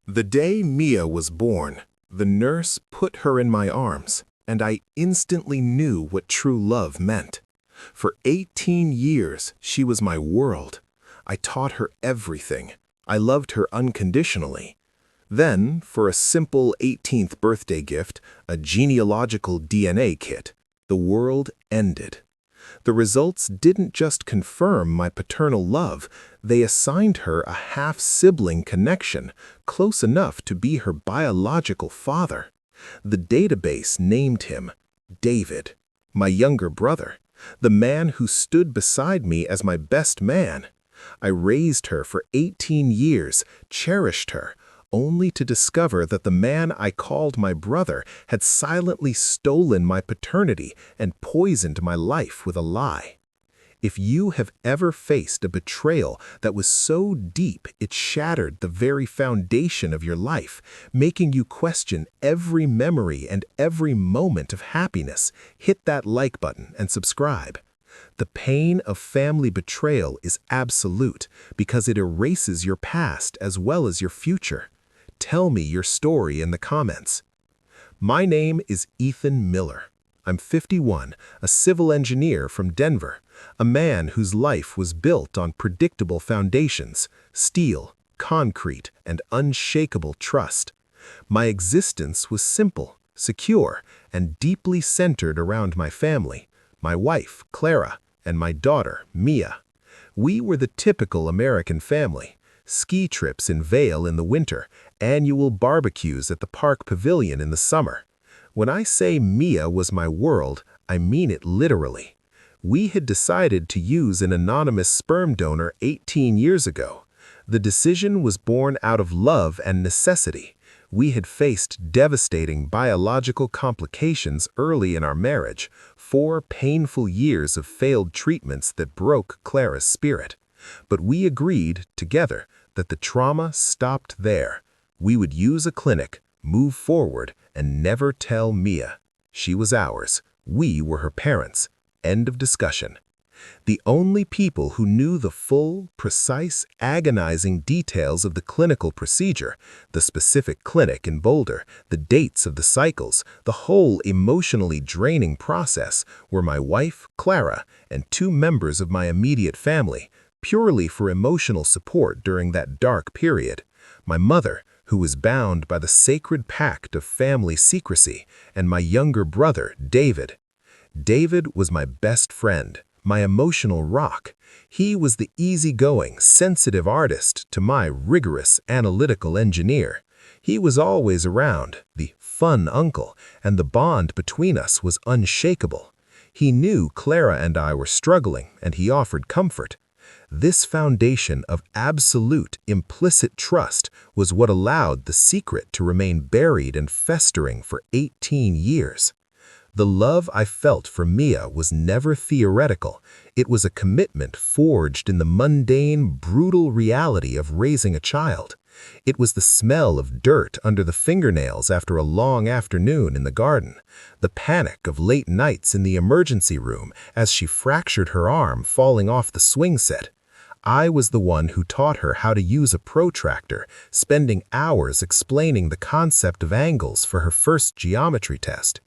The day Mia was born, the nurse put her in my arms, and I instantly knew what true love meant. For 18 years, she was my world. I taught her everything. I loved her unconditionally. Then, for a simple 18th birthday gift, a genealogical DNA kit, the world ended. The results didn't just confirm my paternal love, they assigned her a half-sibling connection, close enough to be her biological father. The database named him David, my younger brother, the man who stood beside me as my best man. I raised her for 18 years, cherished her, only to discover that the man I called my brother had silently stolen my paternity and poisoned my life with a lie. If you have ever faced a betrayal that was so deep it shattered the very foundation of your life, making you question every memory and every moment of happiness, hit that like button and subscribe. The pain of family betrayal is absolute because it erases your past as well as your future. Tell me your story in the comments. My name is Ethan Miller. I'm 51, a civil engineer from Denver, a man whose life was built on predictable foundations, steel, concrete, and unshakable trust. My existence was simple, secure, and deeply centered around my family, my wife, Clara, and my daughter, Mia. We were the typical American family. Ski trips in Vail in the winter, annual barbecues at the park pavilion in the summer. When I say Mia was my world, I mean it literally. We had decided to use an anonymous sperm donor 18 years ago. The decision was born out of love and necessity. We had faced devastating biological complications early in our marriage, 4 painful years of failed treatments that broke Clara's spirit. But we agreed, together, that the trauma stopped there. We would use a clinic, move forward, and never tell Mia. She was ours. We were her parents. End of discussion. The only people who knew the full, precise, agonizing details of the clinical procedure, the specific clinic in Boulder, the dates of the cycles, the whole emotionally draining process, were my wife, Clara, and 2 members of my immediate family, purely for emotional support during that dark period. My mother, who was bound by the sacred pact of family secrecy, and my younger brother, David. David was my best friend, my emotional rock. He was the easygoing, sensitive artist to my rigorous, analytical engineer. He was always around, the fun uncle, and the bond between us was unshakable. He knew Clara and I were struggling, and he offered comfort. This foundation of absolute, implicit trust was what allowed the secret to remain buried and festering for 18 years. The love I felt for Mia was never theoretical. It was a commitment forged in the mundane, brutal reality of raising a child. It was the smell of dirt under the fingernails after a long afternoon in the garden, the panic of late nights in the emergency room as she fractured her arm falling off the swing set. I was the one who taught her how to use a protractor, spending hours explaining the concept of angles for her first geometry test.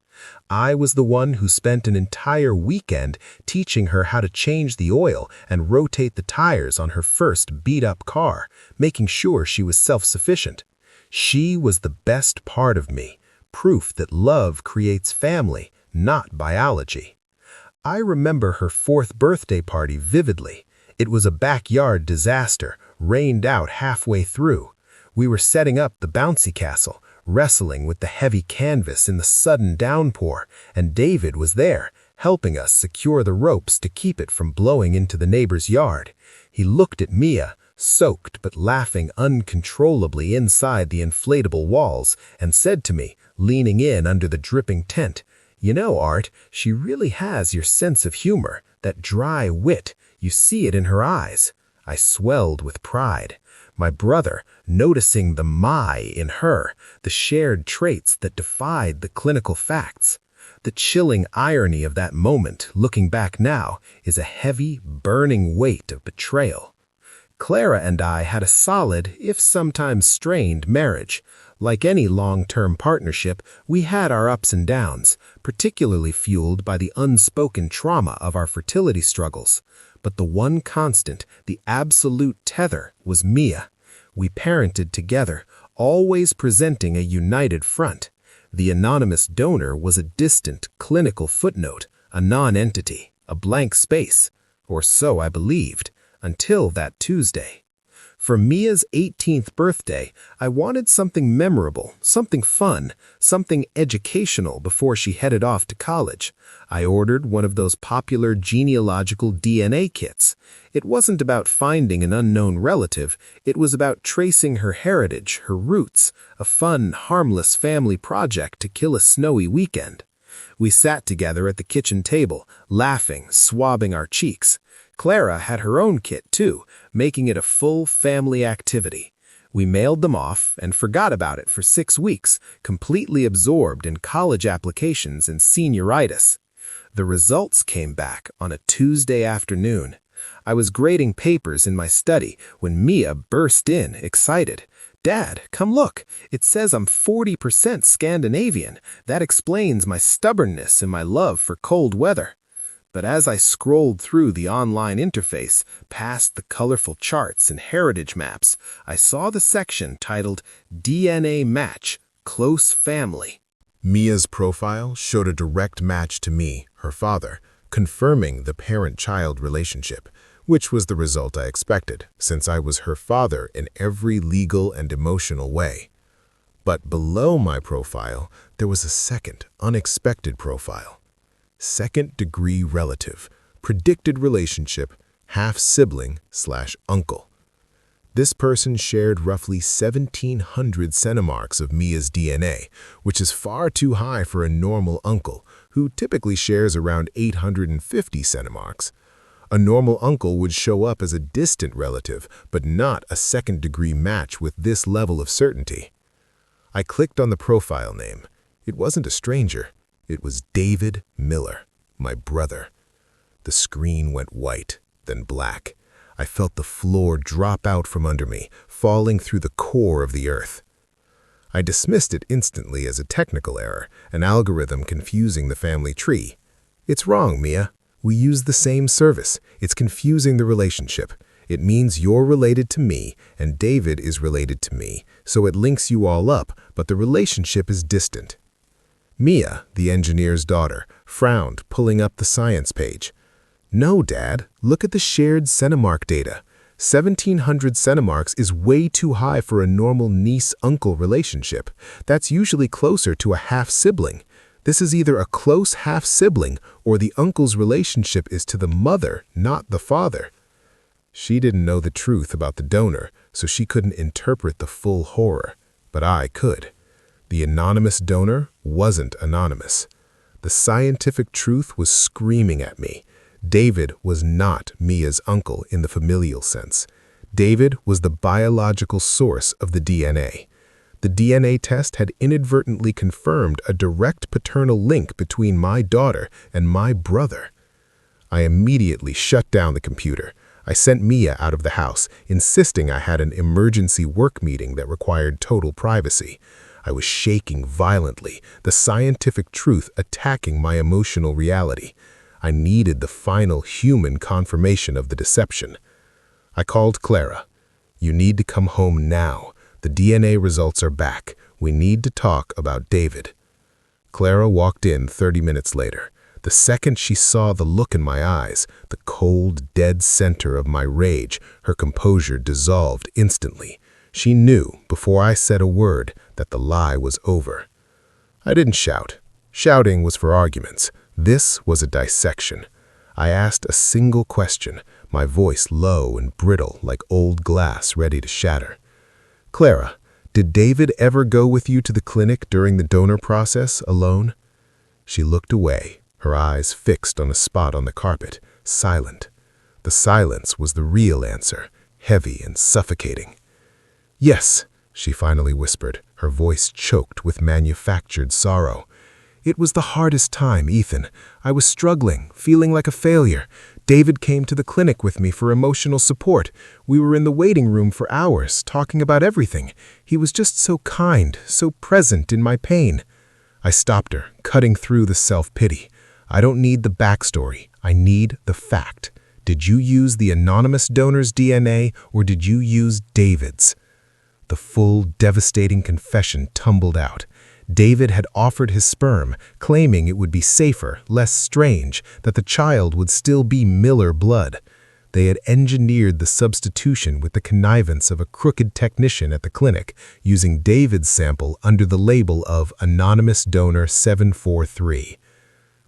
I was the one who spent an entire weekend teaching her how to change the oil and rotate the tires on her first beat-up car, making sure she was self-sufficient. She was the best part of me, proof that love creates family, not biology. I remember her 4th birthday party vividly. It was a backyard disaster, rained out halfway through. We were setting up the bouncy castle, wrestling with the heavy canvas in the sudden downpour, and David was there, helping us secure the ropes to keep it from blowing into the neighbor's yard. He looked at Mia, soaked but laughing uncontrollably inside the inflatable walls, and said to me, leaning in under the dripping tent, "You know, Art, she really has your sense of humor, that dry wit. You see it in her eyes." I swelled with pride. My brother, noticing the "my" in her, the shared traits that defied the clinical facts. The chilling irony of that moment, looking back now, is a heavy, burning weight of betrayal. Clara and I had a solid, if sometimes strained, marriage. Like any long-term partnership, we had our ups and downs, particularly fueled by the unspoken trauma of our fertility struggles. But the one constant, the absolute tether, was Mia. We parented together, always presenting a united front. The anonymous donor was a distant, clinical footnote, a non-entity, a blank space, or so I believed, until that Tuesday. For Mia's 18th birthday, I wanted something memorable, something fun, something educational before she headed off to college. I ordered one of those popular genealogical DNA kits. It wasn't about finding an unknown relative, it was about tracing her heritage, her roots, a fun, harmless family project to kill a snowy weekend. We sat together at the kitchen table, laughing, swabbing our cheeks. Clara had her own kit, too, making it a full family activity. We mailed them off and forgot about it for 6 weeks, completely absorbed in college applications and senioritis. The results came back on a Tuesday afternoon. I was grading papers in my study when Mia burst in, excited. "Dad, come look. It says I'm 40% Scandinavian. That explains my stubbornness and my love for cold weather." But as I scrolled through the online interface, past the colorful charts and heritage maps, I saw the section titled DNA Match, Close Family. Mia's profile showed a direct match to me, her father, confirming the parent-child relationship, which was the result I expected, since I was her father in every legal and emotional way. But below my profile, there was a second, unexpected profile. Second-degree relative, predicted relationship, half-sibling/uncle. This person shared roughly 1,700 centimarks of Mia's DNA, which is far too high for a normal uncle, who typically shares around 850 centimarks. A normal uncle would show up as a distant relative, but not a second-degree match with this level of certainty. I clicked on the profile name. It wasn't a stranger. It was David Miller, my brother. The screen went white, then black. I felt the floor drop out from under me, falling through the core of the earth. I dismissed it instantly as a technical error, an algorithm confusing the family tree. "It's wrong, Mia. We use the same service. It's confusing the relationship. It means you're related to me, and David is related to me, so it links you all up, but the relationship is distant." Mia, the engineer's daughter, frowned, pulling up the science page. "No, Dad, look at the shared centimark data. 1,700 centimarks is way too high for a normal niece-uncle relationship. That's usually closer to a half-sibling. This is either a close half-sibling or the uncle's relationship is to the mother, not the father." She didn't know the truth about the donor, so she couldn't interpret the full horror, but I could. The anonymous donor wasn't anonymous. The scientific truth was screaming at me. David was not Mia's uncle in the familial sense. David was the biological source of the DNA. The DNA test had inadvertently confirmed a direct paternal link between my daughter and my brother. I immediately shut down the computer. I sent Mia out of the house, insisting I had an emergency work meeting that required total privacy. I was shaking violently, the scientific truth attacking my emotional reality. I needed the final human confirmation of the deception. I called Clara. "You need to come home now. The DNA results are back. We need to talk about David." Clara walked in 30 minutes later. The second she saw the look in my eyes, the cold, dead center of my rage, her composure dissolved instantly. She knew, before I said a word, that the lie was over. I didn't shout. Shouting was for arguments. This was a dissection. I asked a single question, my voice low and brittle like old glass ready to shatter. "Clara, did David ever go with you to the clinic during the donor process alone?" She looked away, her eyes fixed on a spot on the carpet, silent. The silence was the real answer, heavy and suffocating. "Yes," she finally whispered, her voice choked with manufactured sorrow. It was the hardest time, Ethan. I was struggling, feeling like a failure. David came to the clinic with me for emotional support. We were in the waiting room for hours, talking about everything. He was just so kind, so present in my pain. I stopped her, cutting through the self-pity. I don't need the backstory. I need the fact. Did you use the anonymous donor's DNA or did you use David's? The full, devastating confession tumbled out. David had offered his sperm, claiming it would be safer, less strange, that the child would still be Miller blood. They had engineered the substitution with the connivance of a crooked technician at the clinic, using David's sample under the label of Anonymous Donor 743.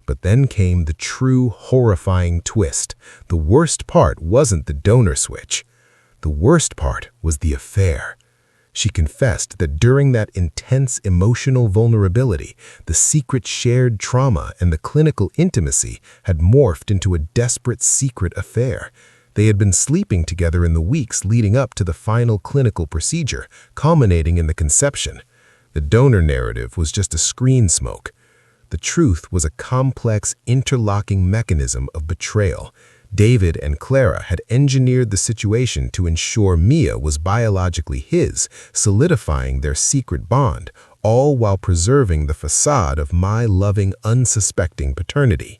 But then came the true horrifying twist. The worst part wasn't the donor switch. The worst part was the affair. She confessed that during that intense emotional vulnerability, the secret shared trauma and the clinical intimacy had morphed into a desperate secret affair. They had been sleeping together in the weeks leading up to the final clinical procedure, culminating in the conception. The donor narrative was just a screen smoke. The truth was a complex, interlocking mechanism of betrayal. David and Clara had engineered the situation to ensure Mia was biologically his, solidifying their secret bond, all while preserving the facade of my loving, unsuspecting paternity.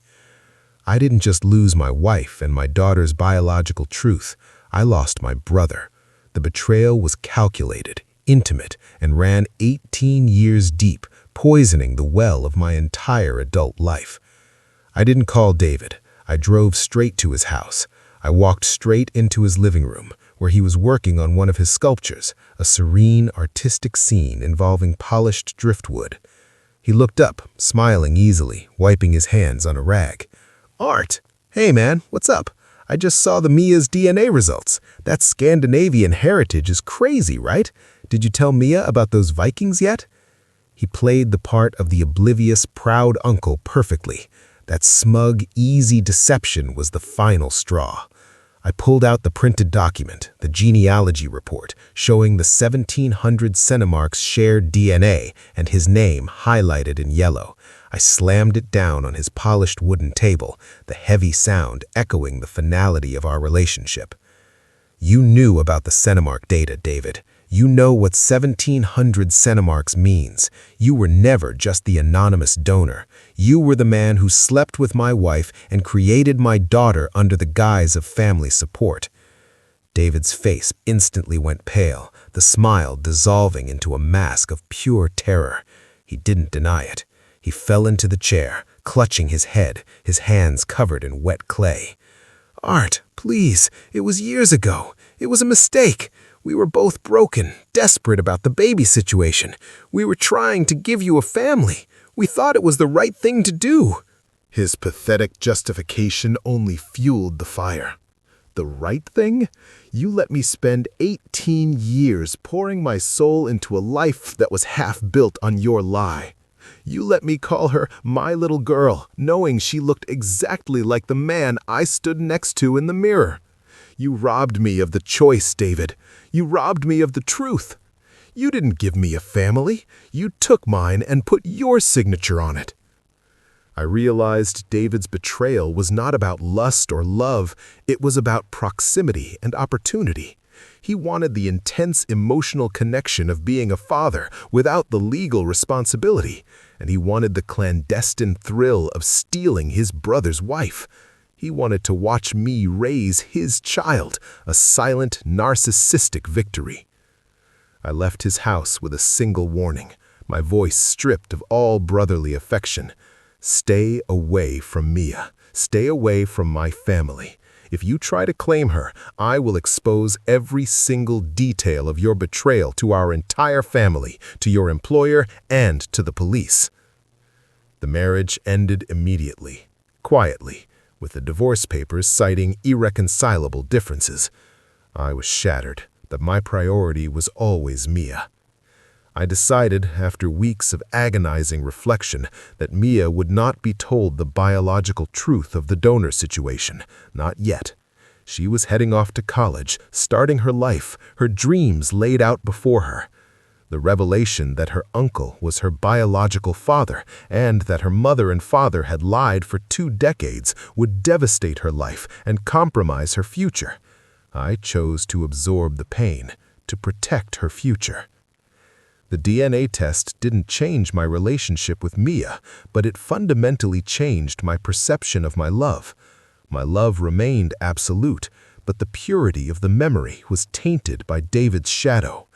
I didn't just lose my wife and my daughter's biological truth. I lost my brother. The betrayal was calculated, intimate, and ran 18 years deep, poisoning the well of my entire adult life. I didn't call David. I drove straight to his house. I walked straight into his living room, where he was working on one of his sculptures, a serene, artistic scene involving polished driftwood. He looked up, smiling easily, wiping his hands on a rag. "Art! Hey man, what's up? I just saw the Mia's DNA results. That Scandinavian heritage is crazy, right? Did you tell Mia about those Vikings yet?" He played the part of the oblivious, proud uncle perfectly. That smug, easy deception was the final straw. I pulled out the printed document, the genealogy report, showing the 1700 Centimark's shared DNA and his name highlighted in yellow. I slammed it down on his polished wooden table, the heavy sound echoing the finality of our relationship. "You knew about the Centimark data, David. You know what 1700 Centimarks means. You were never just the anonymous donor. You were the man who slept with my wife and created my daughter under the guise of family support." David's face instantly went pale, the smile dissolving into a mask of pure terror. He didn't deny it. He fell into the chair, clutching his head, his hands covered in wet clay. "Art, please, it was years ago. It was a mistake. We were both broken, desperate about the baby situation. We were trying to give you a family. We thought it was the right thing to do." His pathetic justification only fueled the fire. "The right thing? You let me spend 18 years pouring my soul into a life that was half built on your lie. You let me call her my little girl, knowing she looked exactly like the man I stood next to in the mirror. You robbed me of the choice, David. You robbed me of the truth. You didn't give me a family. You took mine and put your signature on it." I realized David's betrayal was not about lust or love. It was about proximity and opportunity. He wanted the intense emotional connection of being a father without the legal responsibility, and he wanted the clandestine thrill of stealing his brother's wife. He wanted to watch me raise his child, a silent, narcissistic victory. I left his house with a single warning, my voice stripped of all brotherly affection. "Stay away from Mia. Stay away from my family. If you try to claim her, I will expose every single detail of your betrayal to our entire family, to your employer, and to the police." The marriage ended immediately, quietly, with the divorce papers citing irreconcilable differences. I was shattered, but my priority was always Mia. I decided, after weeks of agonizing reflection, that Mia would not be told the biological truth of the donor situation, not yet. She was heading off to college, starting her life, her dreams laid out before her. The revelation that her uncle was her biological father and that her mother and father had lied for 2 decades would devastate her life and compromise her future. I chose to absorb the pain, to protect her future. The DNA test didn't change my relationship with Mia, but it fundamentally changed my perception of my love. My love remained absolute, but the purity of the memory was tainted by David's shadow.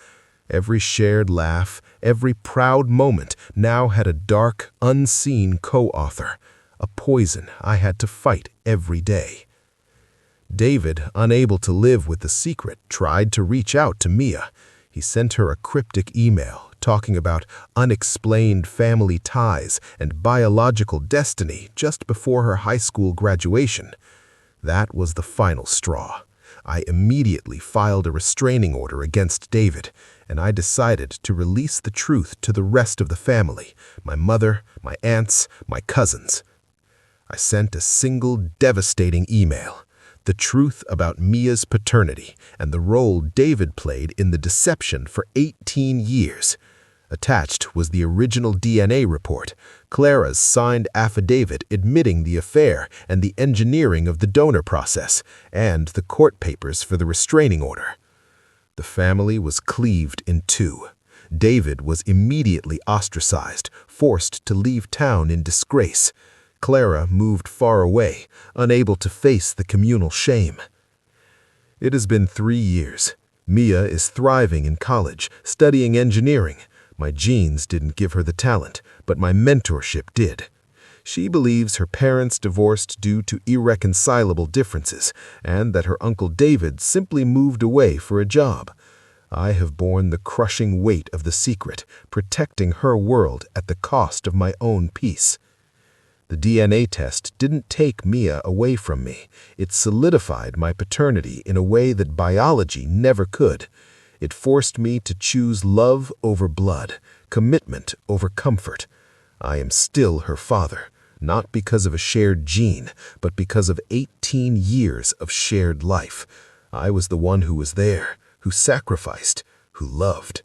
Every shared laugh, every proud moment now had a dark, unseen co-author, a poison I had to fight every day. David, unable to live with the secret, tried to reach out to Mia. He sent her a cryptic email talking about unexplained family ties and biological destiny just before her high school graduation. That was the final straw. I immediately filed a restraining order against David, and I decided to release the truth to the rest of the family, my mother, my aunts, my cousins. I sent a single devastating email, the truth about Mia's paternity and the role David played in the deception for 18 years. Attached was the original DNA report, Clara's signed affidavit admitting the affair and the engineering of the donor process, and the court papers for the restraining order. The family was cleaved in two. David was immediately ostracized, forced to leave town in disgrace. Clara moved far away, unable to face the communal shame. It has been 3 years. Mia is thriving in college, studying engineering. My genes didn't give her the talent, but my mentorship did. She believes her parents divorced due to irreconcilable differences, and that her Uncle David simply moved away for a job. I have borne the crushing weight of the secret, protecting her world at the cost of my own peace. The DNA test didn't take Mia away from me. It solidified my paternity in a way that biology never could. It forced me to choose love over blood, commitment over comfort. I am still her father, not because of a shared gene, but because of 18 years of shared life. I was the one who was there, who sacrificed, who loved.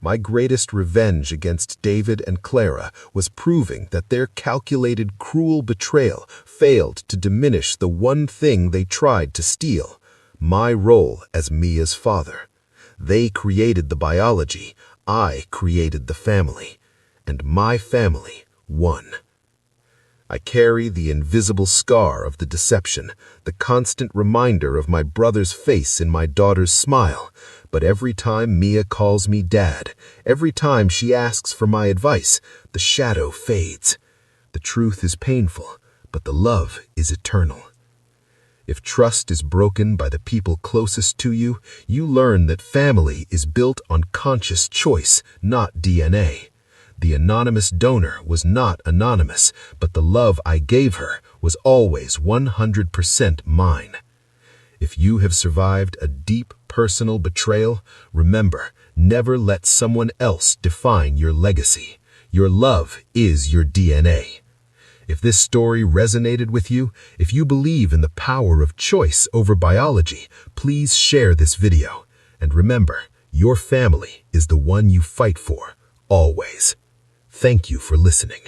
My greatest revenge against David and Clara was proving that their calculated, cruel betrayal failed to diminish the one thing they tried to steal, my role as Mia's father. They created the biology, I created the family, and my family won. I carry the invisible scar of the deception, the constant reminder of my brother's face in my daughter's smile. But every time Mia calls me Dad, every time she asks for my advice, the shadow fades. The truth is painful, but the love is eternal. If trust is broken by the people closest to you, you learn that family is built on conscious choice, not DNA. The anonymous donor was not anonymous, but the love I gave her was always 100% mine. If you have survived a deep personal betrayal, remember, never let someone else define your legacy. Your love is your DNA. If this story resonated with you, if you believe in the power of choice over biology, please share this video. And remember, your family is the one you fight for, always. Thank you for listening.